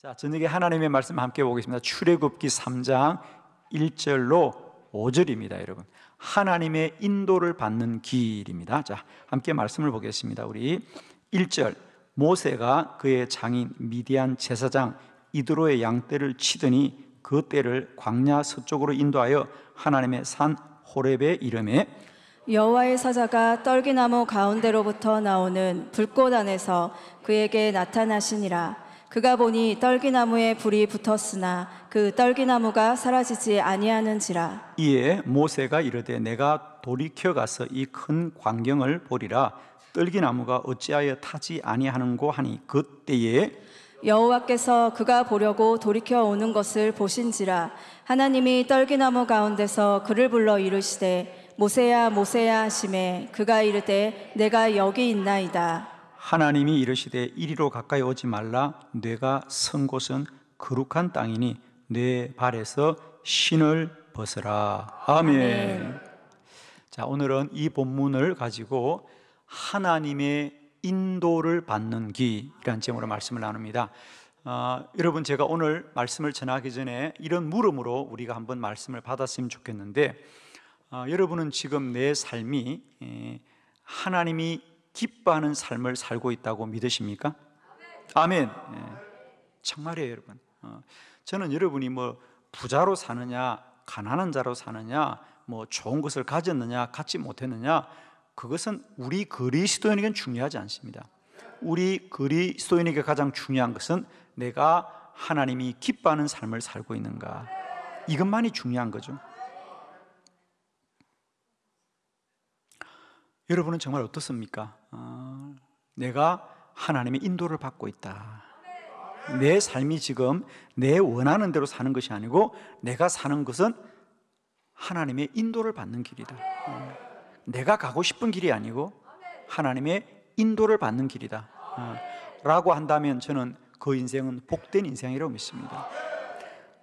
자, 저녁에 하나님의 말씀 함께 보겠습니다. 출애굽기 3장 1절로 5절입니다, 여러분. 하나님의 인도를 받는 길입니다. 자, 함께 말씀을 보겠습니다. 우리 1절, 모세가 그의 장인 미디안 제사장 이드로의 양떼를 치더니 그 떼를 광야 서쪽으로 인도하여 하나님의 산 호렙에 이르매 여호와의 사자가 떨기나무 가운데로부터 나오는 불꽃 안에서 그에게 나타나시니라. 그가 보니 떨기나무에 불이 붙었으나 그 떨기나무가 사라지지 아니하는지라. 이에 모세가 이르되 내가 돌이켜 가서 이 큰 광경을 보리라. 떨기나무가 어찌하여 타지 아니하는고 하니 그때에 여호와께서 그가 보려고 돌이켜 오는 것을 보신지라. 하나님이 떨기나무 가운데서 그를 불러 이르시되 모세야 모세야 하시매 그가 이르되 내가 여기 있나이다. 하나님이 이르시되 이리로 가까이 오지 말라. 네가 선 곳은 거룩한 땅이니 네 발에서 신을 벗어라. 아멘. 자, 오늘은 이 본문을 가지고 하나님의 인도를 받는 길이라는 제목으로 말씀을 나눕니다. 여러분, 제가 오늘 말씀을 전하기 전에 이런 물음으로 우리가 한번 말씀을 받았으면 좋겠는데, 여러분은 지금 내 삶이 하나님이 기뻐하는 삶을 살고 있다고 믿으십니까? 아멘. 정말이에요, 여러분. 저는 여러분이 뭐 부자로 사느냐, 가난한 자로 사느냐, 뭐 좋은 것을 가졌느냐, 갖지 못했느냐, 그것은 우리 그리스도인에게는 중요하지 않습니다. 우리 그리스도인에게 가장 중요한 것은 내가 하나님이 기뻐하는 삶을 살고 있는가, 이것만이 중요한 거죠. 여러분은 정말 어떻습니까? 내가 하나님의 인도를 받고 있다. 내 삶이 지금 내 원하는 대로 사는 것이 아니고 내가 사는 것은 하나님의 인도를 받는 길이다. 내가 가고 싶은 길이 아니고 하나님의 인도를 받는 길이다 라고 한다면 저는 그 인생은 복된 인생이라고 믿습니다.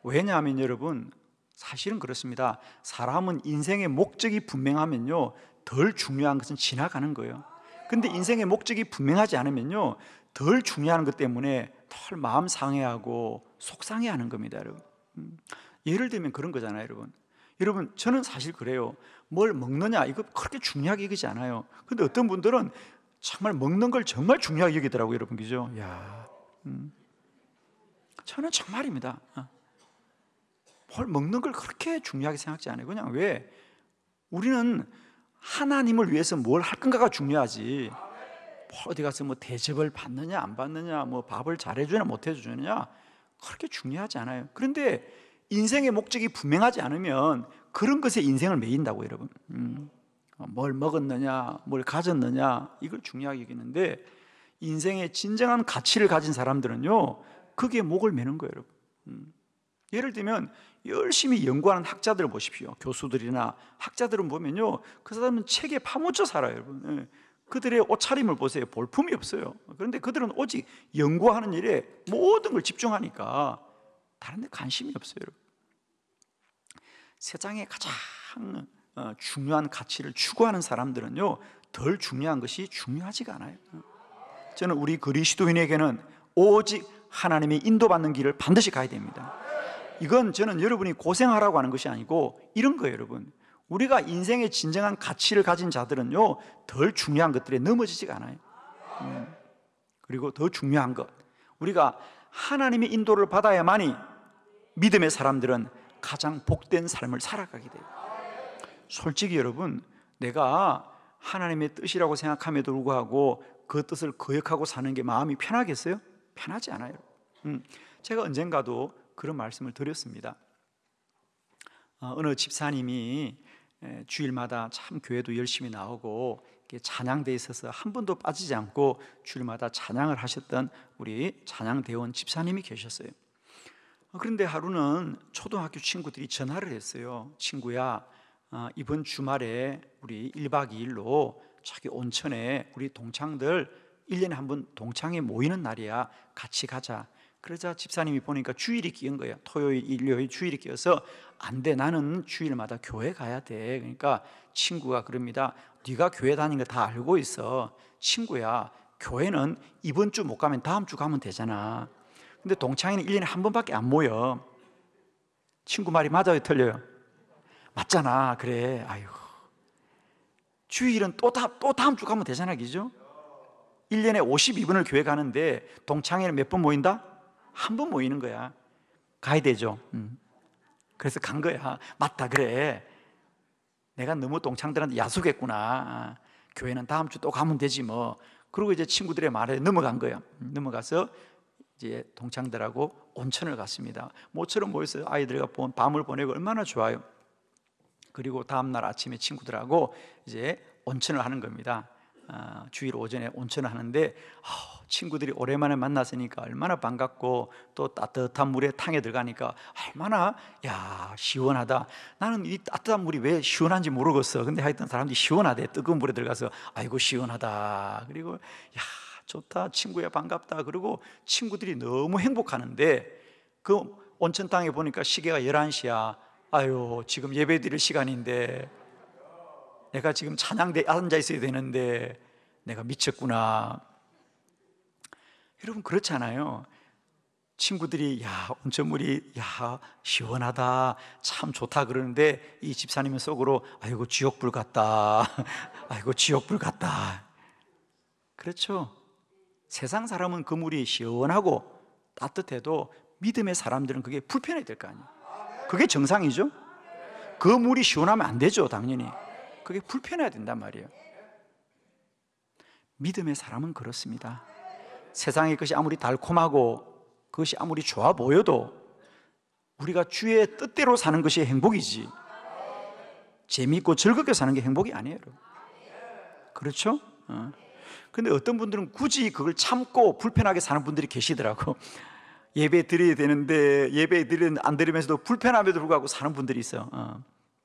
왜냐하면 여러분, 사실은 그렇습니다. 사람은 인생의 목적이 분명하면요, 덜 중요한 것은 지나가는 거예요. 근데 인생의 목적이 분명하지 않으면요, 덜 중요한 것 때문에 덜 마음 상해하고 속상해하는 겁니다, 여러분. 예를 들면 그런 거잖아요, 여러분. 여러분, 저는 사실 그래요. 뭘 먹느냐, 이거 그렇게 중요하게 여기지 않아요. 근데 어떤 분들은 정말 먹는 걸 정말 중요하게 여기더라고요, 여러분. 그죠? 저는 정말입니다. 뭘 먹는 걸 그렇게 중요하게 생각지 않아요. 그냥 왜? 우리는 하나님을 위해서 뭘 할 건가가 중요하지. 어디 가서 뭐 대접을 받느냐 안 받느냐, 뭐 밥을 잘해주냐 못 해주느냐, 그렇게 중요하지 않아요. 그런데 인생의 목적이 분명하지 않으면 그런 것에 인생을 매인다고, 여러분. 뭘 먹었느냐, 뭘 가졌느냐, 이걸 중요하게 여기는데, 인생의 진정한 가치를 가진 사람들은요, 그게 목을 매는 거예요, 여러분. 예를 들면 열심히 연구하는 학자들을 보십시오. 교수들이나 학자들은 보면요, 그 사람은 책에 파묻혀 살아요, 여러분. 그들의 옷차림을 보세요. 볼품이 없어요. 그런데 그들은 오직 연구하는 일에 모든 걸 집중하니까 다른 데 관심이 없어요, 여러분. 세상에 가장 중요한 가치를 추구하는 사람들은요, 덜 중요한 것이 중요하지가 않아요. 저는 우리 그리스도인에게는 오직 하나님의 인도받는 길을 반드시 가야 됩니다. 이건 저는 여러분이 고생하라고 하는 것이 아니고 이런 거예요, 여러분. 우리가 인생의 진정한 가치를 가진 자들은요, 덜 중요한 것들에 넘어지지가 않아요. 그리고 더 중요한 것, 우리가 하나님의 인도를 받아야만이 믿음의 사람들은 가장 복된 삶을 살아가게 돼요. 솔직히 여러분, 내가 하나님의 뜻이라고 생각함에도 불구하고 그 뜻을 거역하고 사는 게 마음이 편하겠어요? 편하지 않아요. 제가 언젠가도 그런 말씀을 드렸습니다. 어느 집사님이 주일마다 참 교회도 열심히 나오고 찬양대에 있어서 한 번도 빠지지 않고 주일마다 찬양을 하셨던 우리 찬양대원 집사님이 계셨어요. 그런데 하루는 초등학교 친구들이 전화를 했어요. 친구야, 이번 주말에 우리 1박 2일로 저기 온천에 우리 동창들 1년에 한 번 동창회 모이는 날이야, 같이 가자. 그러자 집사님이 보니까 주일이 끼은 거예요. 토요일, 일요일 주일이 끼어서 안 돼, 나는 주일마다 교회 가야 돼. 그러니까 친구가 그럽니다. 네가 교회 다니는 거 다 알고 있어. 친구야, 교회는 이번 주 못 가면 다음 주 가면 되잖아. 근데 동창회는 1년에 한 번밖에 안 모여. 친구 말이 맞아요, 틀려요? 맞잖아. 그래. 아유, 주일은 또 다음 주 가면 되잖아, 그죠? 1년에 52번을 교회 가는데 동창회는 몇 번 모인다? 한 번 모이는 거야. 가야 되죠. 그래서 간 거야. 맞다, 그래. 내가 너무 동창들한테 야속했구나. 교회는 다음 주 또 가면 되지 뭐. 그리고 이제 친구들의 말에 넘어간 거야. 넘어가서 이제 동창들하고 온천을 갔습니다. 모처럼 모여서 아이들과 밤을 보내고 얼마나 좋아요. 그리고 다음날 아침에 친구들하고 이제 온천을 하는 겁니다. 주일 오전에 온천을 하는데 친구들이 오랜만에 만났으니까 얼마나 반갑고 또 따뜻한 물에 탕에 들어가니까 얼마나 시원하다. 나는 이 따뜻한 물이 왜 시원한지 모르겠어. 근데 하여튼 사람들이 시원하대. 뜨거운 물에 들어가서 아이고 시원하다. 그리고 좋다, 친구야 반갑다. 그리고 친구들이 너무 행복하는데 그 온천탕에 보니까 시계가 11시야 아유, 지금 예배 드릴 시간인데 내가 지금 찬양대에 앉아 있어야 되는데 내가 미쳤구나. 여러분 그렇잖아요. 친구들이 온천물이 시원하다, 참 좋다 그러는데 이 집사님은 속으로 아이고 지옥불 같다. 아이고 지옥불 같다. 그렇죠. 세상 사람은 그 물이 시원하고 따뜻해도 믿음의 사람들은 그게 불편해야 될 거 아니에요. 그게 정상이죠. 그 물이 시원하면 안 되죠, 당연히. 그게 불편해야 된단 말이에요. 믿음의 사람은 그렇습니다. 세상의 것이 아무리 달콤하고 그것이 아무리 좋아 보여도 우리가 주의 뜻대로 사는 것이 행복이지 재미있고 즐겁게 사는 게 행복이 아니에요. 그렇죠? 근데 어떤 분들은 굳이 그걸 참고 불편하게 사는 분들이 계시더라고. 예배 드려야 되는데 예배 안 드리면서도 불편함에도 불구하고 사는 분들이 있어.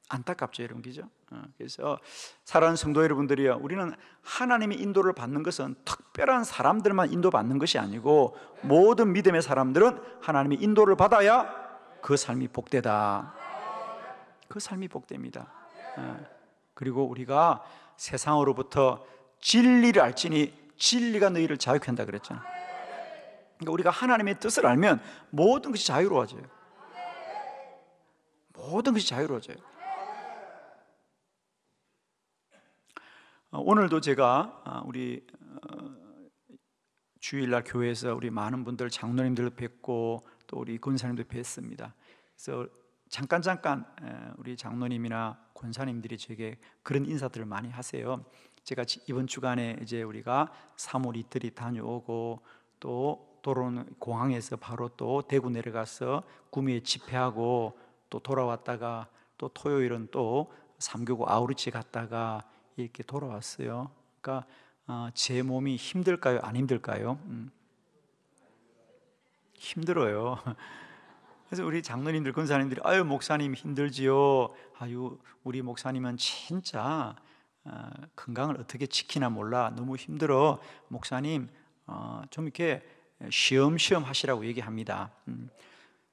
안타깝죠, 여러분, 그죠? 그래서 사랑하는 성도 여러분들이요, 우리는 하나님의 인도를 받는 것은 특별한 사람들만 인도받는 것이 아니고 모든 믿음의 사람들은 하나님의 인도를 받아야 그 삶이 복되다. 그 삶이 복됩니다. 그리고 우리가 세상으로부터 진리를 알지니 진리가 너희를 자유케 한다 그랬잖아요. 그러니까 우리가 하나님의 뜻을 알면 모든 것이 자유로워져요. 모든 것이 자유로워져요. 오늘도 제가 우리 주일날 교회에서 우리 많은 분들 장로님들 뵙고 또 우리 권사님도 뵀습니다. 그래서 잠깐 우리 장로님이나 권사님들이 제게 그런 인사들을 많이 하세요. 제가 이번 주간에 이제 우리가 3월 이틀이 다녀오고 또 도로는 공항에서 바로 또 대구 내려가서 구미에 집회하고 또 돌아왔다가 또 토요일은 또 삼교구 아우르치 갔다가 이렇게 돌아왔어요. 그러니까 제 몸이 힘들까요? 안 힘들까요? 힘들어요. 그래서 우리 장로님들, 권사님들이 아유 목사님 힘들지요. 아유 우리 목사님은 진짜 건강을 어떻게 지키나 몰라. 너무 힘들어. 목사님 좀 이렇게 쉬엄쉬엄 하시라고 얘기합니다.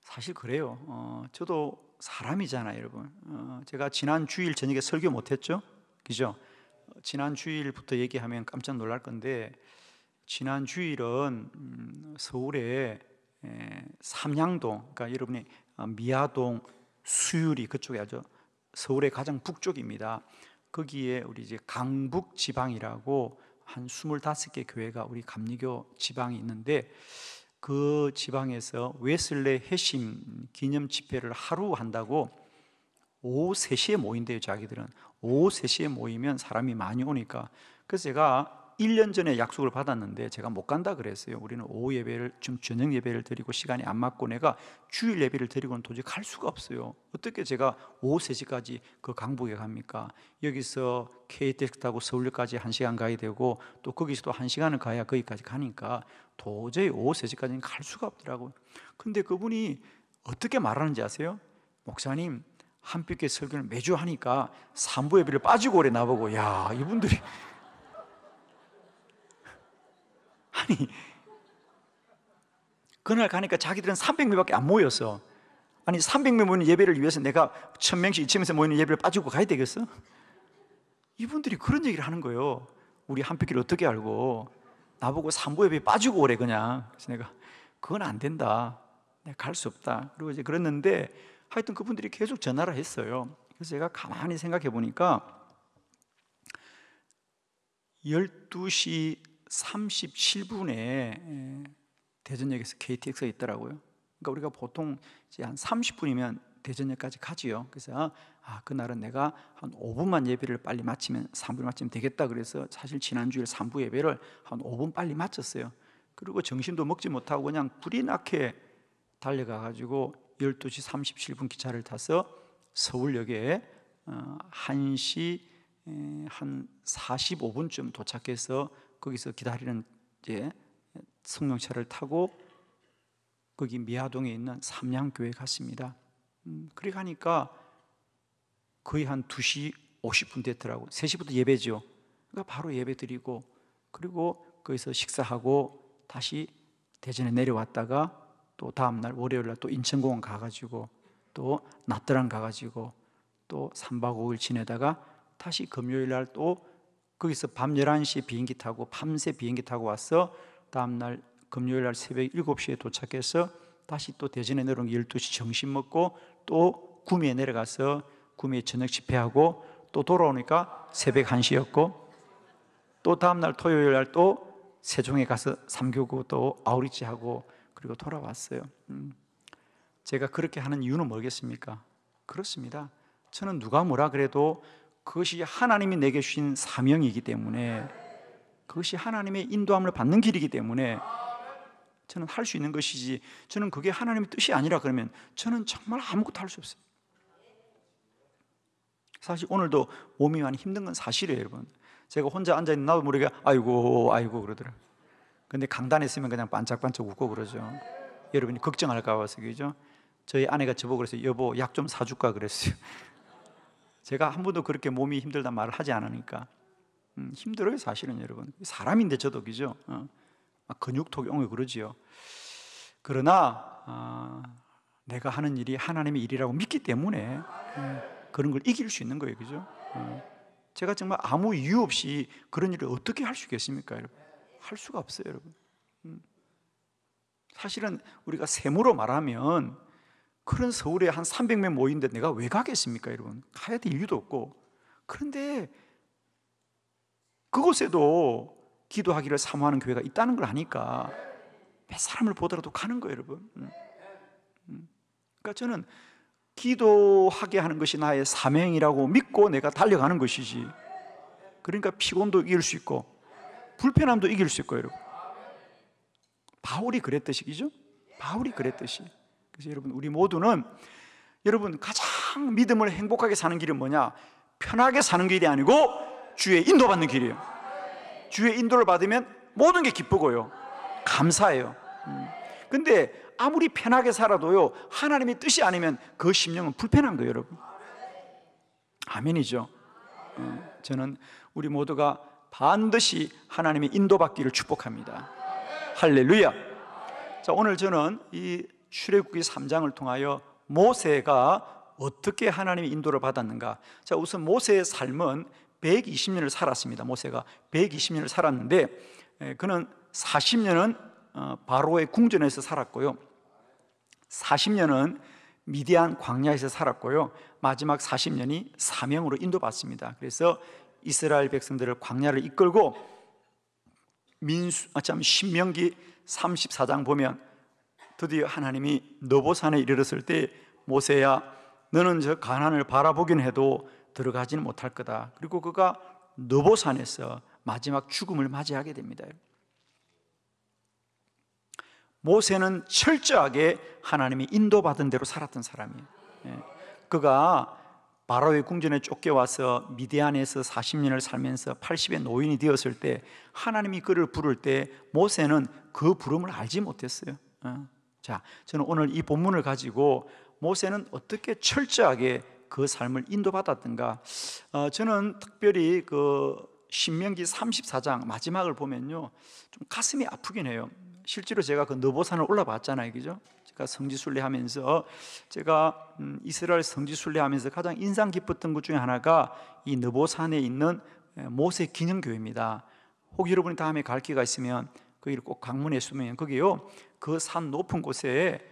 사실 그래요. 저도 사람이잖아요, 여러분. 제가 지난 주일 저녁에 설교 못했죠? 그죠? 지난 주일부터 얘기하면 깜짝 놀랄 건데 지난 주일은 서울에 삼양동, 그러니까 여러분이 미아동, 수유리 그쪽에 아주 서울의 가장 북쪽입니다. 거기에 우리 이제 강북 지방이라고 한 25개 교회가 우리 감리교 지방이 있는데 그 지방에서 웨슬레 회심 기념 집회를 하루 한다고 오후 3시에 모인대요. 자기들은 오후 3시에 모이면 사람이 많이 오니까. 그래서 제가 1년 전에 약속을 받았는데 제가 못 간다 그랬어요. 우리는 오후 예배를, 좀 저녁 예배를 드리고 시간이 안 맞고 내가 주일 예배를 드리고는 도저히 갈 수가 없어요. 어떻게 제가 오후 3시까지 그 강북에 갑니까? 여기서 KTX 타고 서울역까지 1시간 가야 되고 또 거기서 또 1시간을 가야 거기까지 가니까 도저히 오후 3시까지는 갈 수가 없더라고요. 근데 그분이 어떻게 말하는지 아세요? 목사님 한빛교회 설교를 매주 하니까 3부 예배를 빠지고 오래 나보고 야 이분들이 아니 그날 가니까 자기들은 300명밖에 안 모였어. 아니 300명 모이는 예배를 위해서 내가 1000명씩 2000명씩 모이는 예배를 빠지고 가야 되겠어? 이분들이 그런 얘기를 하는 거예요. 우리 한빛교회를 어떻게 알고 나보고 3부 예배에 빠지고 오래 그냥. 그래서 내가 그건 안 된다. 내가 갈 수 없다. 그리고 이제 그랬는데 하여튼 그분들이 계속 전화를 했어요. 그래서 제가 가만히 생각해 보니까 12시 37분에 대전역에서 KTX가 있더라고요. 그러니까 우리가 보통 이제 한 30분이면 대전역까지 가지요. 그래서 그날은 내가 한 5분만 예배를 빨리 마치면 3분 마치면 되겠다. 그래서 사실 지난주에 3부 예배를 한 5분 빨리 마쳤어요. 그리고 점심도 먹지 못하고 그냥 불이 나게 달려가 가지고 12시 37분 기차를 타서 서울역에 1시 한 45분쯤 도착해서 거기서 기다리는 이제 승용차를 타고 거기 미아동에 있는 삼양교회 갔습니다. 그래 가니까 거의 한 2시 50분 됐더라고. 3시부터 예배죠. 그러니까 바로 예배 드리고 그리고 거기서 식사하고 다시 대전에 내려왔다가 또 다음날 월요일날 또 인천공항 가가지고 또 나트랑 가가지고 또 3박 5일 지내다가 다시 금요일날 또 거기서 밤 11시에 비행기 타고 밤새 비행기 타고 와서 다음날 금요일날 새벽 7시에 도착해서 다시 또 대전에 내려온 12시 점심 먹고 또 구미에 내려가서 구미에 저녁 집회하고 또 돌아오니까 새벽 1시였고 또 다음날 토요일날 또 세종에 가서 삼교구 또 아우리치 하고 그리고 돌아왔어요. 제가 그렇게 하는 이유는 뭐겠습니까? 그렇습니다. 저는 누가 뭐라 그래도 그것이 하나님이 내게 주신 사명이기 때문에 그것이 하나님의 인도함을 받는 길이기 때문에 저는 할 수 있는 것이지 저는 그게 하나님의 뜻이 아니라 그러면 저는 정말 아무것도 할 수 없어요. 사실 오늘도 몸이 많이 힘든 건 사실이에요, 여러분. 제가 혼자 앉아있는 나도 모르게 아이고 그러더라고요. 근데 강단에 있으면 그냥 반짝반짝 웃고 그러죠. 여러분이 걱정할까 봐서 그죠? 저희 아내가 저보고 그랬어요. 여보 약 좀 사줄까 그랬어요. 제가 한 번도 그렇게 몸이 힘들다 말을 하지 않으니까 힘들어요 사실은 여러분. 사람인데 저도 그죠? 근육통이 오고 그러지요. 그러나 내가 하는 일이 하나님의 일이라고 믿기 때문에 그런 걸 이길 수 있는 거예요, 그죠? 제가 정말 아무 이유 없이 그런 일을 어떻게 할 수 있겠습니까, 여러분? 할 수가 없어요, 여러분. 사실은 우리가 세무로 말하면 그런 서울에 한 300명 모이는데 내가 왜 가겠습니까, 여러분? 가야 될 이유도 없고. 그런데 그곳에도 기도하기를 사모하는 교회가 있다는 걸 아니까 몇 사람을 보더라도 가는 거예요, 여러분. 그러니까 저는 기도하게 하는 것이 나의 사명이라고 믿고 내가 달려가는 것이지. 그러니까 피곤도 이길 수 있고 불편함도 이길 수 있고, 여러분. 바울이 그랬듯이, 그죠? 바울이 그랬듯이. 그래서 여러분, 우리 모두는 여러분 가장 믿음을 행복하게 사는 길은 뭐냐? 편하게 사는 길이 아니고 주의 인도받는 길이에요. 주의 인도를 받으면 모든 게 기쁘고요, 감사해요. 근데 아무리 편하게 살아도요, 하나님의 뜻이 아니면 그 심령은 불편한 거예요, 여러분. 아멘이죠. 저는 우리 모두가 반드시 하나님의 인도받기를 축복합니다. 할렐루야. 자, 오늘 저는 이 출애굽기 3장을 통하여 모세가 어떻게 하나님의 인도를 받았는가. 자, 우선 모세의 삶은 120년을 살았습니다. 모세가 120년을 살았는데 그는 40년은 바로의 궁전에서 살았고요, 40년은 미디안 광야에서 살았고요, 마지막 40년이 사명으로 인도받습니다. 그래서 이스라엘 백성들을 광야를 이끌고 신명기 34장 보면 드디어 하나님이 너보산에 이르렀을 때 모세야 너는 저 가나안을 바라보긴 해도 들어가지는 못할 거다. 그리고 그가 너보산에서 마지막 죽음을 맞이하게 됩니다. 모세는 철저하게 하나님이 인도받은 대로 살았던 사람이에요. 그가 바로의 궁전에 쫓겨와서 미디안에서 40년을 살면서 80의 노인이 되었을 때 하나님이 그를 부를 때 모세는 그 부름을 알지 못했어요. 자, 저는 오늘 이 본문을 가지고 모세는 어떻게 철저하게 그 삶을 인도받았던가, 저는 특별히 그 신명기 34장 마지막을 보면요, 좀 가슴이 아프긴 해요. 실제로 제가 그 너보산을 올라봤잖아요, 그죠? 제가 성지순례하면서 제가 이스라엘 성지순례하면서 가장 인상 깊었던 것 중에 하나가 이 너보산에 있는 모세 기념교회입니다. 혹 여러분이 다음에 갈 기회가 있으면 거기를 꼭 방문했으면 거기요, 그 산 높은 곳에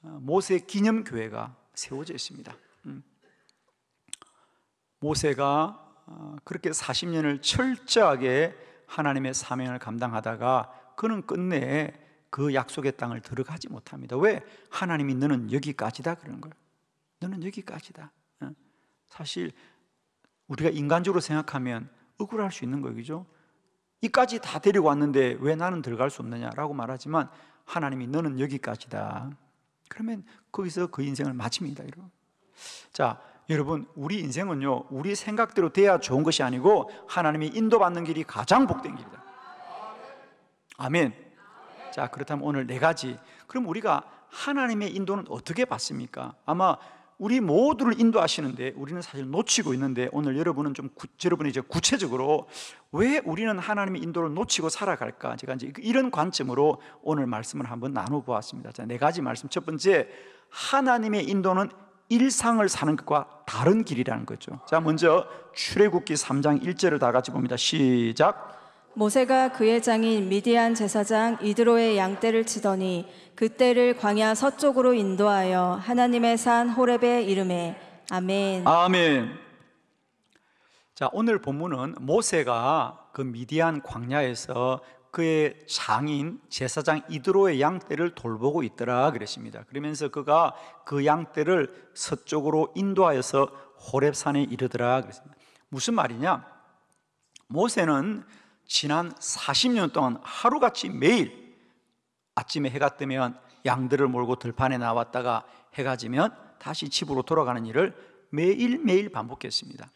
모세 기념교회가 세워져 있습니다. 모세가 그렇게 40년을 철저하게 하나님의 사명을 감당하다가 그는 끝내 그 약속의 땅을 들어가지 못합니다. 왜? 하나님이 너는 여기까지다 그러는 거예요. 너는 여기까지다. 사실 우리가 인간적으로 생각하면 억울할 수 있는 거예요, 그죠? 이까지 다 데리고 왔는데 왜 나는 들어갈 수 없느냐라고 말하지만 하나님이 너는 여기까지다. 그러면 거기서 그 인생을 마칩니다, 여러분. 자, 여러분, 우리 인생은요, 우리 생각대로 돼야 좋은 것이 아니고 하나님이 인도받는 길이 가장 복된 길이다. 아멘. 자, 그렇다면 오늘 4가지. 그럼 우리가 하나님의 인도는 어떻게 받습니까? 아마 우리 모두를 인도하시는데 우리는 사실 놓치고 있는데, 오늘 여러분은 여러분이 이제 구체적으로 왜 우리는 하나님의 인도를 놓치고 살아갈까? 제가 이제 이런 관점으로 오늘 말씀을 한번 나눠보았습니다. 자, 4가지 말씀. 첫 번째, 하나님의 인도는 일상을 사는 것과 다른 길이라는 거죠. 자, 먼저 출애굽기 3장 1절을 다 같이 봅니다. 시작. 모세가 그의 장인 미디안 제사장 이드로의 양떼를 치더니 그 떼를 광야 서쪽으로 인도하여 하나님의 산 호렙에 이르매. 아멘. 아멘. 자, 오늘 본문은 모세가 그 미디안 광야에서 그의 장인 제사장 이드로의 양떼를 돌보고 있더라 그랬습니다. 그러면서 그가 그 양떼를 서쪽으로 인도하여서 호렙산에 이르더라 그랬습니다. 무슨 말이냐? 모세는 지난 40년 동안 하루같이 매일 아침에 해가 뜨면 양들을 몰고 들판에 나왔다가 해가 지면 다시 집으로 돌아가는 일을 매일매일 반복했습니다.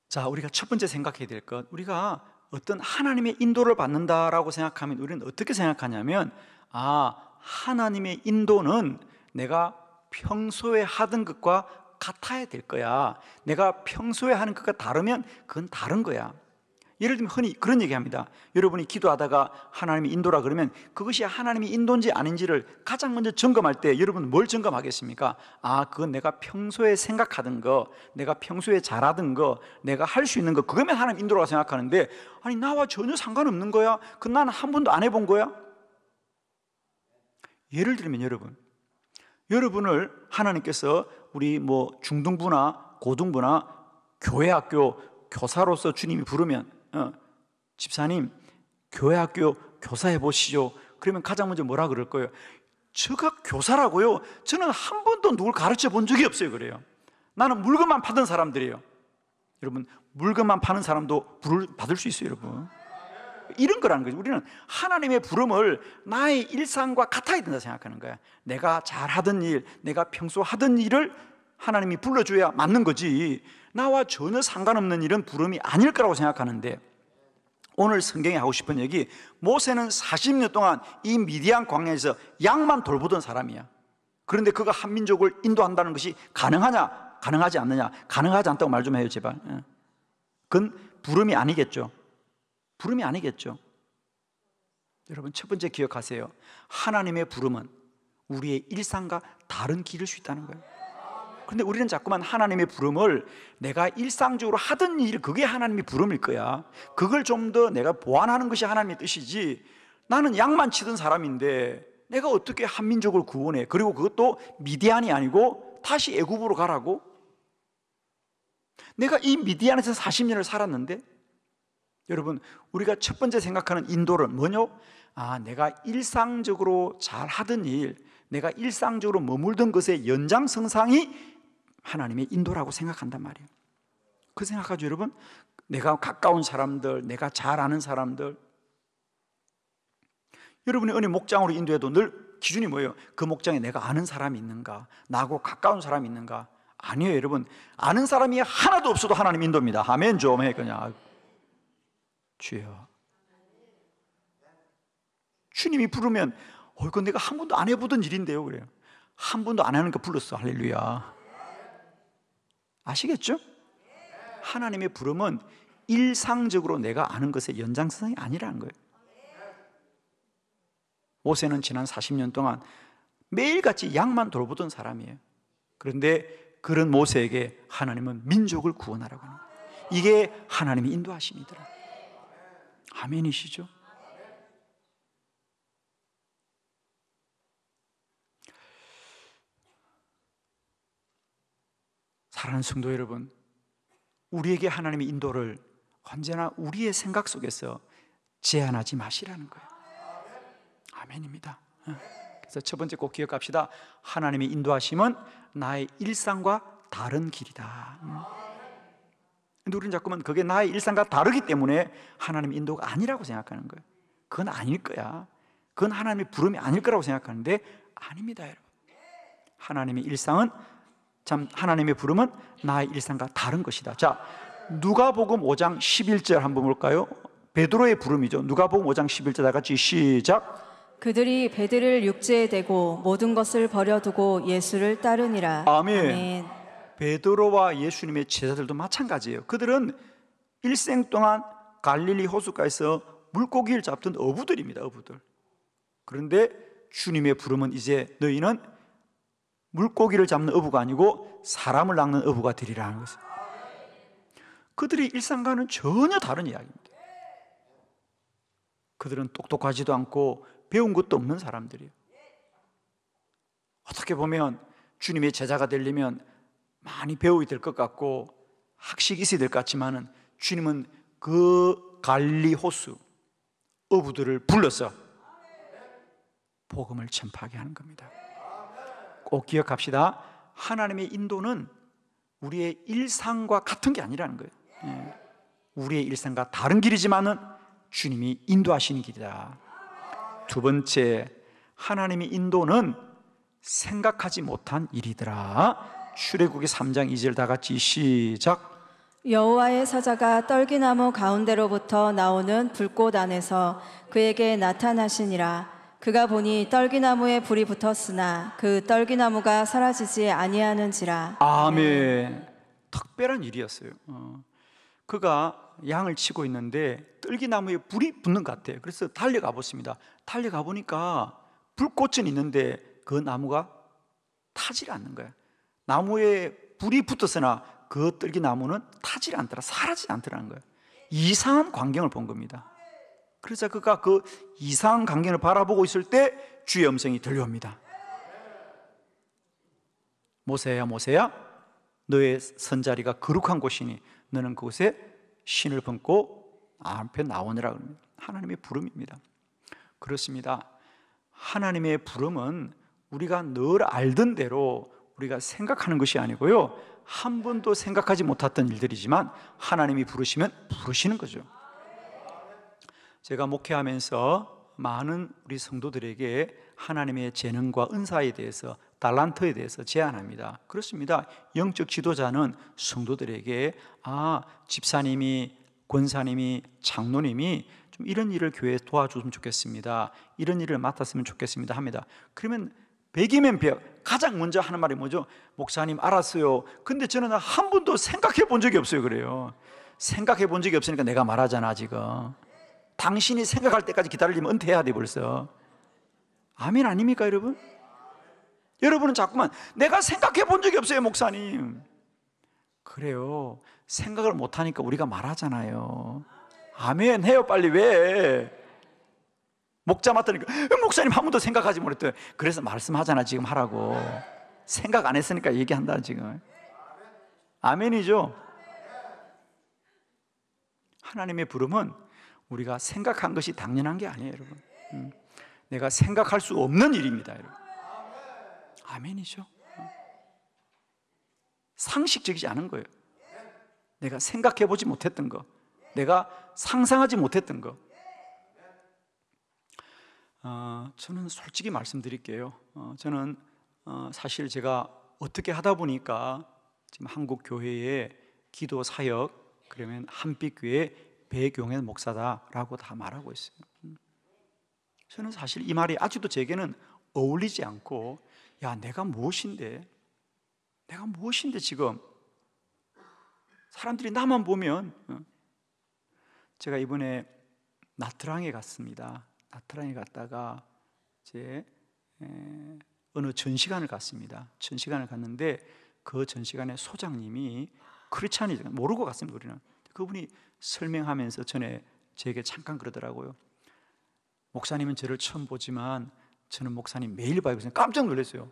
자, 우리가 첫 번째 생각해야 될 것, 우리가 어떤 하나님의 인도를 받는다라고 생각하면 우리는 어떻게 생각하냐면, 하나님의 인도는 내가 평소에 하던 것과 같아야 될 거야. 내가 평소에 하는 것과 다르면 그건 다른 거야. 예를 들면 흔히 그런 얘기합니다. 여러분이 기도하다가 하나님이 인도라 그러면 그것이 하나님이 인도인지 아닌지를 가장 먼저 점검할 때 여러분 뭘 점검하겠습니까? 그건 내가 평소에 생각하던 거, 내가 평소에 잘하던 거, 내가 할 수 있는 거, 그거면 하나님 인도라고 생각하는데, 아니 나와 전혀 상관없는 거야? 그 나는 한 번도 안 해본 거야? 예를 들면 여러분을 하나님께서 우리 중등부나 고등부나 교회 학교 교사로서 주님이 부르면, 집사님 교회 학교 교사해 보시죠. 그러면 가장 먼저 뭐라 그럴 거예요? 제가 교사라고요? 저는 한 번도 누굴 가르쳐 본 적이 없어요. 그래요. 나는 물건만 파던 사람들이에요. 여러분, 물건만 파는 사람도 불을 받을 수 있어요, 여러분. 이런 거라는 거죠. 우리는 하나님의 부름을 나의 일상과 같아야 된다 생각하는 거야. 내가 잘하던 일, 내가 평소 하던 일을 하나님이 불러줘야 맞는 거지, 나와 전혀 상관없는 일은 부름이 아닐 거라고 생각하는데, 오늘 성경에 하고 싶은 얘기, 모세는 40년 동안 이 미디안 광야에서 양만 돌보던 사람이야. 그런데 그가 한 민족을 인도한다는 것이 가능하냐? 가능하지 않느냐? 가능하지 않다고 말 좀 해요, 제발. 그건 부름이 아니겠죠. 부름이 아니겠죠. 여러분, 첫 번째 기억하세요. 하나님의 부름은 우리의 일상과 다른 길일 수 있다는 거예요. 그런데 우리는 자꾸만 하나님의 부름을 내가 일상적으로 하던 일, 그게 하나님의 부름일 거야. 그걸 좀 더 내가 보완하는 것이 하나님의 뜻이지, 나는 양만 치던 사람인데 내가 어떻게 한민족을 구원해? 그리고 그것도 미디안이 아니고 다시 애굽으로 가라고? 내가 이 미디안에서 40년을 살았는데, 여러분, 우리가 첫 번째 생각하는 인도는 뭐냐? 내가 일상적으로 잘 하던 일, 내가 일상적으로 머물던 것의 연장선상이 하나님의 인도라고 생각한단 말이에요. 그 생각하죠, 여러분? 내가 가까운 사람들, 내가 잘 아는 사람들. 여러분이 어느 목장으로 인도해도 늘 기준이 뭐예요? 그 목장에 내가 아는 사람이 있는가? 나하고 가까운 사람이 있는가? 아니에요, 여러분. 아는 사람이 하나도 없어도 하나님 인도입니다. 아멘 좀 해, 그냥. 주여. 주님이 부르면, 이건 내가 한 번도 안 해보던 일인데요, 그래요. 한 번도 안 하는 거 불렀어. 할렐루야. 아시겠죠? 하나님의 부름은 일상적으로 내가 아는 것의 연장선상이 아니라는 거예요. 모세는 지난 40년 동안 매일같이 양만 돌보던 사람이에요. 그런데 그런 모세에게 하나님은 민족을 구원하라고 하는 거예요. 이게 하나님의 인도하심이더라. 아멘이시죠? 사랑하는 성도 여러분, 우리에게 하나님의 인도를 언제나 우리의 생각 속에서 제한하지 마시라는 거예요. 아멘입니다. 그래서 첫 번째 꼭 기억합시다. 하나님의 인도하심은 나의 일상과 다른 길이다. 근데 우리는 자꾸만 그게 나의 일상과 다르기 때문에 하나님의 인도가 아니라고 생각하는 거예요. 그건 아닐 거야. 그건 하나님의 부름이 아닐 거라고 생각하는데 아닙니다, 여러분. 하나님의 일상은 하나님의 부름은 나의 일상과 다른 것이다. 자, 누가복음 5장 11절 한번 볼까요? 베드로의 부름이죠. 누가복음 5장 11절 다 같이 시작. 그들이 배들을 육지에 대고 모든 것을 버려두고 예수를 따르니라. 아멘. 베드로와 예수님의 제자들도 마찬가지예요. 그들은 일생 동안 갈릴리 호숫가에서 물고기를 잡던 어부들입니다. 어부들. 그런데 주님의 부름은 이제 너희는 물고기를 잡는 어부가 아니고 사람을 낚는 어부가 되리라는 것을. 그들이 일상과는 전혀 다른 이야기입니다. 그들은 똑똑하지도 않고 배운 것도 없는 사람들이에요. 어떻게 보면 주님의 제자가 되려면 많이 배워야 될 것 같고 학식이 있어야 될 것 같지만은 주님은 그 갈릴리 호수 어부들을 불러서 복음을 전파하게 하는 겁니다. 꼭 기억합시다. 하나님의 인도는 우리의 일상과 같은 게 아니라는 거예요. 우리의 일상과 다른 길이지만은 주님이 인도하시는 길이다. 두 번째, 하나님의 인도는 생각하지 못한 일이더라. 출애굽기 3장 2절 다 같이 시작. 여호와의 사자가 떨기나무 가운데로부터 나오는 불꽃 안에서 그에게 나타나시니라. 그가 보니 떨기나무에 불이 붙었으나 그 떨기나무가 사라지지 아니하는지라. 아멘. 특별한 일이었어요. 그가 양을 치고 있는데 떨기나무에 불이 붙는 것 같아요. 그래서 달려가 보습니다. 달려가 보니까 불꽃은 있는데 그 나무가 타질 않는 거예요. 나무에 불이 붙었으나 그 떨기나무는 타질 않더라, 사라지지 않더라는 거예요. 이상한 광경을 본 겁니다. 그래서 그가 그 이상한 광경을 바라보고 있을 때 주의 음성이 들려옵니다. 모세야, 모세야, 너의 선자리가 거룩한 곳이니 너는 그곳에 신을 벗고 앞에 나오느라. 하나님의 부름입니다. 그렇습니다. 하나님의 부름은 우리가 늘 알던 대로 우리가 생각하는 것이 아니고요, 한 번도 생각하지 못했던 일들이지만 하나님이 부르시면 부르시는 거죠. 제가 목회하면서 많은 우리 성도들에게 하나님의 재능과 은사에 대해서, 달란트에 대해서 제안합니다. 그렇습니다. 영적 지도자는 성도들에게 집사님이, 권사님이, 장로님이 좀 이런 일을 교회에 도와주면 좋겠습니다, 이런 일을 맡았으면 좋겠습니다 합니다. 그러면 100이면 100, 가장 먼저 하는 말이 뭐죠? 목사님 알았어요. 근데 저는 한 번도 생각해 본 적이 없어요. 그래요. 생각해 본 적이 없으니까 내가 말하잖아 지금. 당신이 생각할 때까지 기다리려면 은퇴해야 돼 벌써. 아멘 아닙니까 여러분? 여러분은 자꾸만 내가 생각해 본 적이 없어요 목사님. 그래요. 생각을 못하니까 우리가 말하잖아요. 아멘 해요 빨리. 왜? 목자 맡으니까 목사님 한 번도 생각하지 못했대요. 그래서 말씀하잖아 지금 하라고. 생각 안 했으니까 얘기한다 지금. 아멘이죠. 하나님의 부름은 우리가 생각한 것이 당연한 게 아니에요 여러분. 내가 생각할 수 없는 일입니다 여러분. 아멘이죠. 상식적이지 않은 거예요. 내가 생각해 보지 못했던 거, 내가 상상하지 못했던 거. 저는 솔직히 말씀드릴게요. 저는 사실 제가 어떻게 하다 보니까 지금 한국 교회의 기도 사역, 그러면 한빛교회 배경현 목사다라고 다 말하고 있어요. 저는 사실 이 말이 아직도 제게는 어울리지 않고, 야 내가 무엇인데 지금 사람들이 나만 보면. 제가 이번에 나트랑에 갔습니다. 나트랑에 갔다가 이제 어느 전시관을 갔습니다. 전시관을 갔는데 그 전시관의 소장님이 크리스찬이죠. 모르고 갔습니다. 우리는. 그분이 설명하면서 전에 제게 잠깐 그러더라고요. 목사님은 저를 처음 보지만 저는 목사님 매일 봐요. 깜짝 놀랐어요.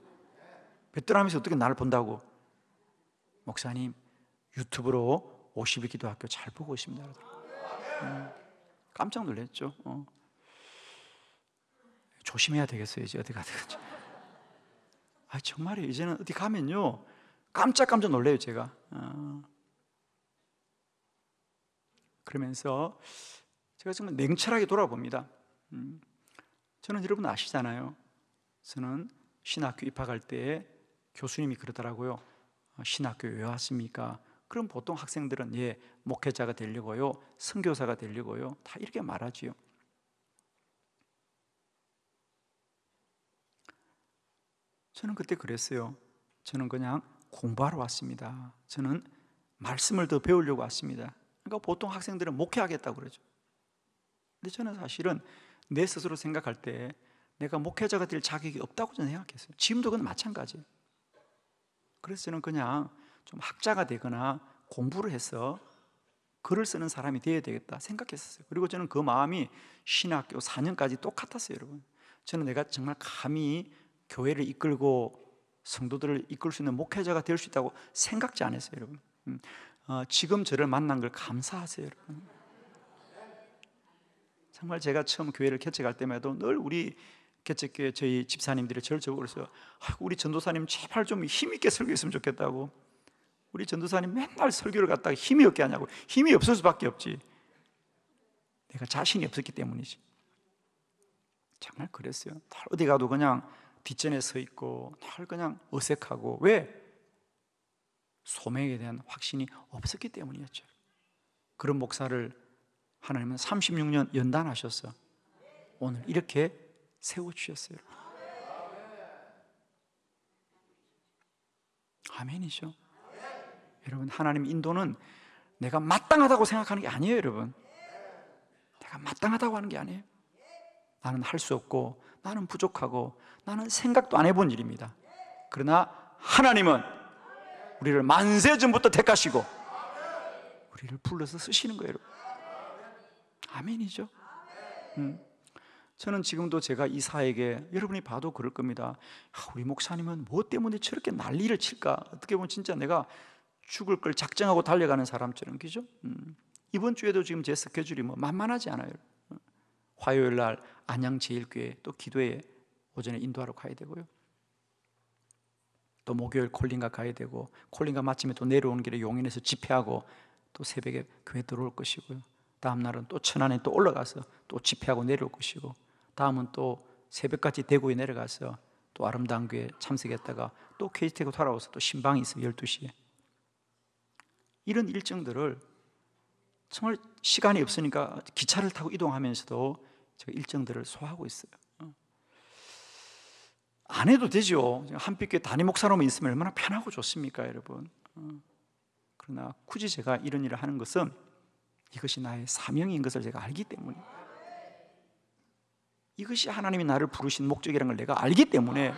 베트남에서 어떻게 나를 본다고. 목사님 유튜브로 50일 기도학교 잘 보고 있습니다. 깜짝 놀랐죠. 조심해야 되겠어요. 이제 어디 가든지. 정말이에요. 이제는 어디 가면요 깜짝 놀래요 제가. 그러면서 제가 정말 냉철하게 돌아봅니다. 저는 여러분 아시잖아요. 저는 신학교 입학할 때 교수님이 그러더라고요. 신학교에 왜 왔습니까? 그럼 보통 학생들은 목회자가 되려고요, 선교사가 되려고요, 다 이렇게 말하지요. 저는 그때 그랬어요. 저는 그냥 공부하러 왔습니다. 저는 말씀을 더 배우려고 왔습니다. 그러니까 보통 학생들은 목회하겠다고 그러죠. 근데 저는 사실은 내 스스로 생각할 때 내가 목회자가 될 자격이 없다고 저는 생각했어요. 지금도 그건 마찬가지예요. 그래서 저는 그냥 좀 학자가 되거나 공부를 해서 글을 쓰는 사람이 되어야 되겠다 생각했었어요. 그리고 저는 그 마음이 신학교 4년까지 똑같았어요. 여러분, 저는 내가 정말 감히 교회를 이끌고 성도들을 이끌 수 있는 목회자가 될 수 있다고 생각지 않았어요. 여러분, 지금 저를 만난 걸 감사하세요. 여러분, 정말 제가 처음 교회를 개척할 때마다 늘 우리 개척교회 저희 집사님들이 저를 적고 그랬어요. 우리 전도사님 제발 좀 힘있게 설교했으면 좋겠다고. 우리 전도사님 맨날 설교를 갖다가 힘이 없게 하냐고. 힘이 없을 수밖에 없지. 내가 자신이 없었기 때문이지. 정말 그랬어요. 날 어디 가도 그냥 뒷전에 서 있고 날 그냥 어색하고. 왜? 소명에 대한 확신이 없었기 때문이었죠. 그런 목사를 하나님은 36년 연단하셔서 오늘 이렇게 세워주셨어요. 아멘이죠. 여러분, 하나님 인도는 내가 마땅하다고 생각하는 게 아니에요. 여러분, 내가 마땅하다고 하는 게 아니에요. 나는 할 수 없고 나는 부족하고 나는 생각도 안 해본 일입니다. 그러나 하나님은 우리를 만세 전부터 택하시고 우리를 불러서 쓰시는 거예요. 여러분, 아멘이죠. 저는 지금도 제가 이사에게, 여러분이 봐도 그럴 겁니다. 우리 목사님은 뭐 때문에 저렇게 난리를 칠까? 어떻게 보면 진짜 내가 죽을 걸 작정하고 달려가는 사람처럼, 그죠? 이번 주에도 지금 제 스케줄이 뭐 만만하지 않아요. 화요일 날 안양제일교회 또 기도회 오전에 인도하러 가야 되고요. 또 목요일 콜린가 가야 되고, 콜린가 마침에 또 내려오는 길에 용인에서 집회하고 또 새벽에 교회 들어올 것이고요. 다음 날은 또 천안에 또 올라가서 또 집회하고 내려올 것이고, 다음은 또 새벽까지 대구에 내려가서 또 아름다운 교회 참석했다가 또 KT 타고 돌아와서 또 신방이 있어요. 12시에. 이런 일정들을 정말 시간이 없으니까 기차를 타고 이동하면서도 제가 일정들을 소화하고 있어요. 안 해도 되죠. 한빛교회 담임 목사로만 있으면 얼마나 편하고 좋습니까, 여러분? 그러나 굳이 제가 이런 일을 하는 것은 이것이 나의 사명인 것을 제가 알기 때문에, 이것이 하나님이 나를 부르신 목적이라는 걸 내가 알기 때문에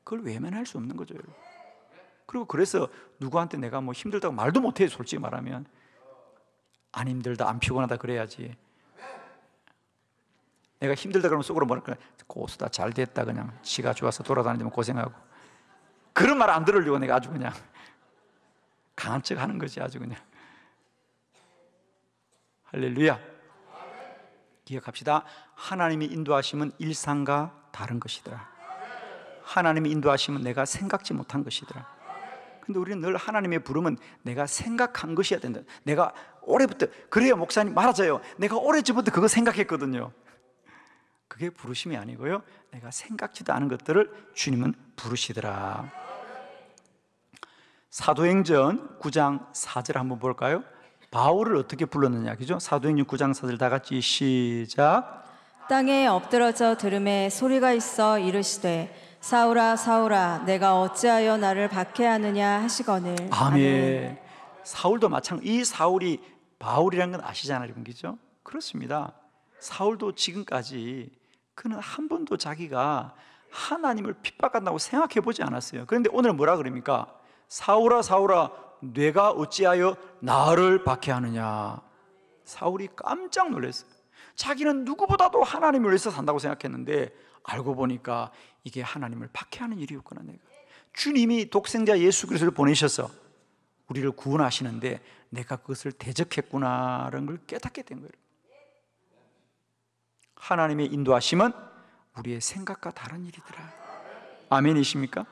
그걸 외면할 수 없는 거죠, 여러분. 그리고 그래서 누구한테 내가 뭐 힘들다고 말도 못해요. 솔직히 말하면 안 힘들다, 안 피곤하다 그래야지. 내가 힘들다 그러면 속으로 뭐랄까, 고수다, 잘 됐다, 그냥 지가 좋아서 돌아다니면 고생하고. 그런 말 안 들으려고 내가 아주 그냥 강한 척 하는 거지, 아주 그냥. 할렐루야. 기억합시다. 하나님이 인도하심은 일상과 다른 것이더라. 하나님이 인도하심은 내가 생각지 못한 것이더라. 근데 우리는 늘 하나님의 부름은 내가 생각한 것이어야 된다. 내가 올해부터, 그래요 목사님 맞아요, 내가 오래전부터 그거 생각했거든요. 그게 부르심이 아니고요, 내가 생각지도 않은 것들을 주님은 부르시더라. 사도행전 9장 4절 한번 볼까요? 바울을 어떻게 불렀느냐, 그죠? 사도행전 9장 4절 다 같이 시작. 땅에 엎드러져 들음에 소리가 있어 이르시되 사울아 사울아 내가 어찌하여 나를 박해하느냐 하시거늘. 아멘. 사울도 마찬가지. 이 사울이 바울이라는 건 아시잖아요, 여러분, 그죠? 그렇습니다. 사울도 지금까지 그는 한 번도 자기가 하나님을 핍박한다고 생각해 보지 않았어요. 그런데 오늘 뭐라 그럽니까? 사울아 사울아 내가 어찌하여 나를 박해하느냐. 사울이 깜짝 놀랐어요. 자기는 누구보다도 하나님을 위해서 산다고 생각했는데 알고 보니까 이게 하나님을 박해하는 일이었구나. 내가 주님이 독생자 예수 그리스도를 보내셔서 우리를 구원하시는데 내가 그것을 대적했구나라는 걸 깨닫게 된 거예요. 하나님의 인도하심은 우리의 생각과 다른 일이더라. 아멘이십니까?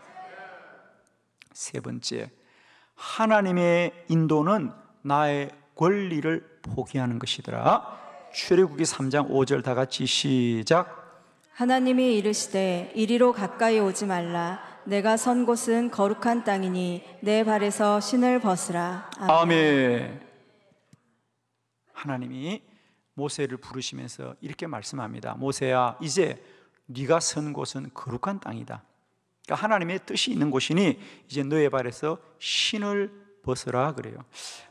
세 번째, 하나님의 인도는 나의 권리를 포기하는 것이더라. 출애굽기 3장 5절 다 같이 시작. 하나님이 이르시되 이리로 가까이 오지 말라. 내가 선 곳은 거룩한 땅이니 내 발에서 신을 벗으라. 아멘. 하나님이 모세를 부르시면서 이렇게 말씀합니다. 모세야, 이제 네가 선 곳은 거룩한 땅이다. 그러니까 하나님의 뜻이 있는 곳이니 이제 너의 발에서 신을 벗으라 그래요.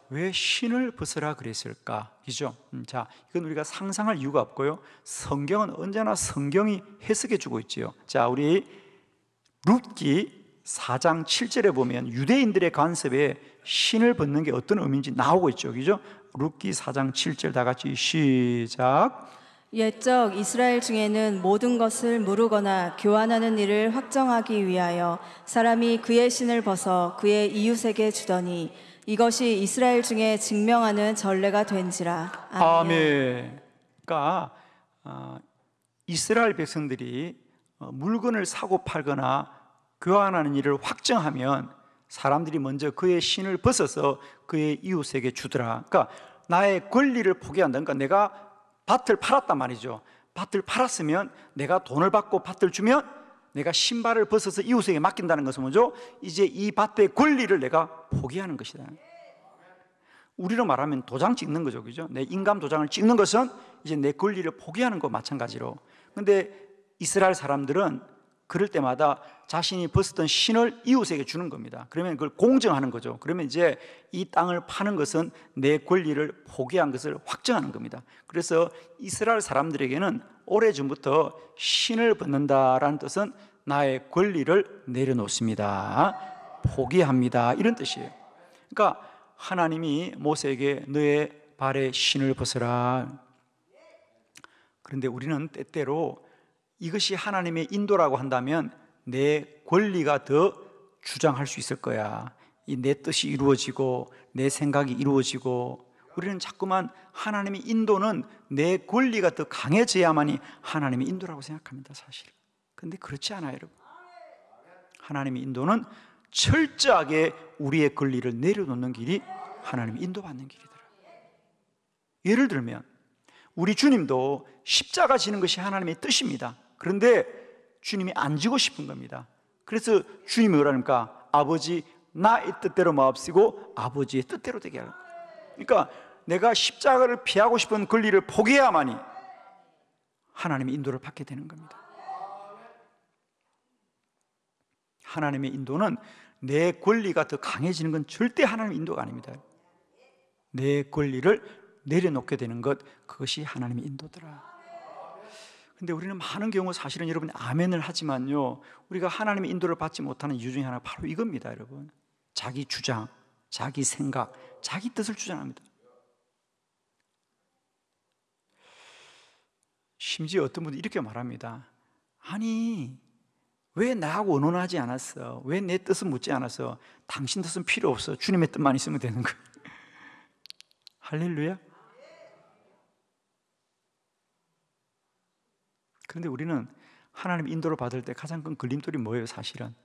왜 신을 벗으라 그랬을까? 그죠? 자, 이건 우리가 상상할 이유가 없고요. 성경은 언제나 성경이 해석해 주고 있지요. 자, 우리 룻기 4장 7절에 보면 유대인들의 관습에 신을 벗는 게 어떤 의미인지 나오고 있죠. 그죠? 룻기 4장 7절 다 같이 시작. 옛적 이스라엘 중에는 모든 것을 무르거나 교환하는 일을 확정하기 위하여 사람이 그의 신을 벗어 그의 이웃에게 주더니 이것이 이스라엘 중에 증명하는 전례가 된지라. 아멘. 그러니까 이스라엘 백성들이 물건을 사고 팔거나 교환하는 일을 확정하면 사람들이 먼저 그의 신을 벗어서 그의 이웃에게 주더라. 그러니까 나의 권리를 포기한다. 그러니까 내가 밭을 팔았단 말이죠. 밭을 팔았으면 내가 돈을 받고 밭을 주면 내가 신발을 벗어서 이웃에게 맡긴다는 것은 뭐죠? 이제 이 밭의 권리를 내가 포기하는 것이다. 우리로 말하면 도장 찍는 거죠. 그죠? 내 인감 도장을 찍는 것은 이제 내 권리를 포기하는 것 마찬가지로. 근데 이스라엘 사람들은 그럴 때마다 자신이 벗었던 신을 이웃에게 주는 겁니다. 그러면 그걸 공정하는 거죠. 그러면 이제 이 땅을 파는 것은 내 권리를 포기한 것을 확정하는 겁니다. 그래서 이스라엘 사람들에게는 오래전부터 신을 벗는다라는 뜻은 나의 권리를 내려놓습니다. 포기합니다. 이런 뜻이에요. 그러니까 하나님이 모세에게 너의 발에 신을 벗어라. 그런데 우리는 때때로 이것이 하나님의 인도라고 한다면 내 권리가 더 주장할 수 있을 거야. 이 내 뜻이 이루어지고 내 생각이 이루어지고, 우리는 자꾸만 하나님의 인도는 내 권리가 더 강해져야만이 하나님의 인도라고 생각합니다, 사실. 그런데 그렇지 않아요, 여러분. 하나님의 인도는 철저하게 우리의 권리를 내려놓는 길이 하나님의 인도받는 길이더라. 예를 들면 우리 주님도 십자가 지는 것이 하나님의 뜻입니다. 그런데 주님이 안 지고 싶은 겁니다. 그래서 주님이 뭐라니까? 아버지 나의 뜻대로 마옵시고 아버지의 뜻대로 되게 하라. 그러니까 내가 십자가를 피하고 싶은 권리를 포기해야만이 하나님의 인도를 받게 되는 겁니다. 하나님의 인도는 내 권리가 더 강해지는 건 절대 하나님의 인도가 아닙니다. 내 권리를 내려놓게 되는 것, 그것이 하나님의 인도더라. 근데 우리는 많은 경우 사실은 여러분 아멘을 하지만요, 우리가 하나님의 인도를 받지 못하는 이유 중에 하나가 바로 이겁니다, 여러분. 자기 주장, 자기 생각, 자기 뜻을 주장합니다. 심지어 어떤 분들이 이렇게 말합니다. 아니, 왜 나하고 의논하지 않았어? 왜 내 뜻은 묻지 않았어? 당신 뜻은 필요 없어. 주님의 뜻만 있으면 되는 거예요. 할렐루야. 그런데 우리는 하나님 인도를 받을 때 가장 큰 걸림돌이 뭐예요? 사실은